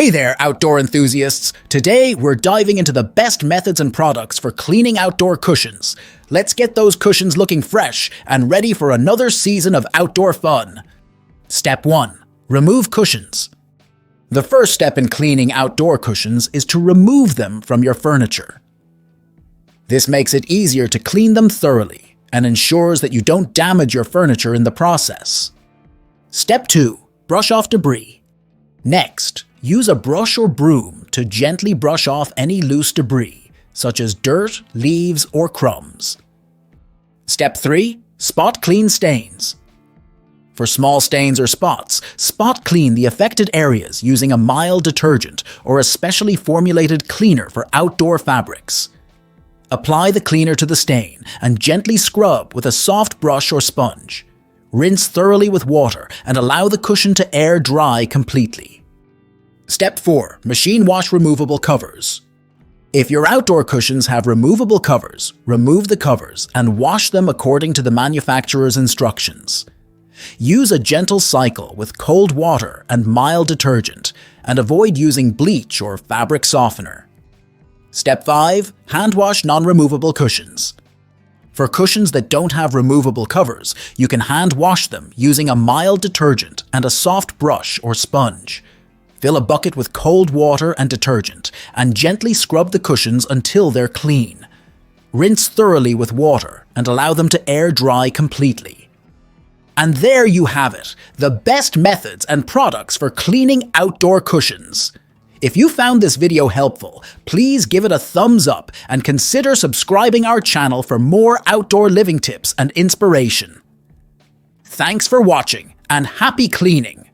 Hey there, outdoor enthusiasts! Today, we're diving into the best methods and products for cleaning outdoor cushions. Let's get those cushions looking fresh and ready for another season of outdoor fun. Step 1. Remove cushions. The first step in cleaning outdoor cushions is to remove them from your furniture. This makes it easier to clean them thoroughly and ensures that you don't damage your furniture in the process. Step 2. Brush off debris. Next, use a brush or broom to gently brush off any loose debris, such as dirt, leaves, or crumbs. Step 3. Spot clean stains. For small stains or spots, spot clean the affected areas using a mild detergent or a specially formulated cleaner for outdoor fabrics. Apply the cleaner to the stain and gently scrub with a soft brush or sponge. Rinse thoroughly with water and allow the cushion to air dry completely. Step 4. Machine wash removable covers. If your outdoor cushions have removable covers, remove the covers and wash them according to the manufacturer's instructions. Use a gentle cycle with cold water and mild detergent and avoid using bleach or fabric softener. Step 5. Hand wash non-removable cushions. For cushions that don't have removable covers, you can hand wash them using a mild detergent and a soft brush or sponge. Fill a bucket with cold water and detergent and gently scrub the cushions until they're clean. Rinse thoroughly with water and allow them to air dry completely. And there you have it, the best methods and products for cleaning outdoor cushions. If you found this video helpful, please give it a thumbs up and consider subscribing our channel for more outdoor living tips and inspiration. Thanks for watching and happy cleaning!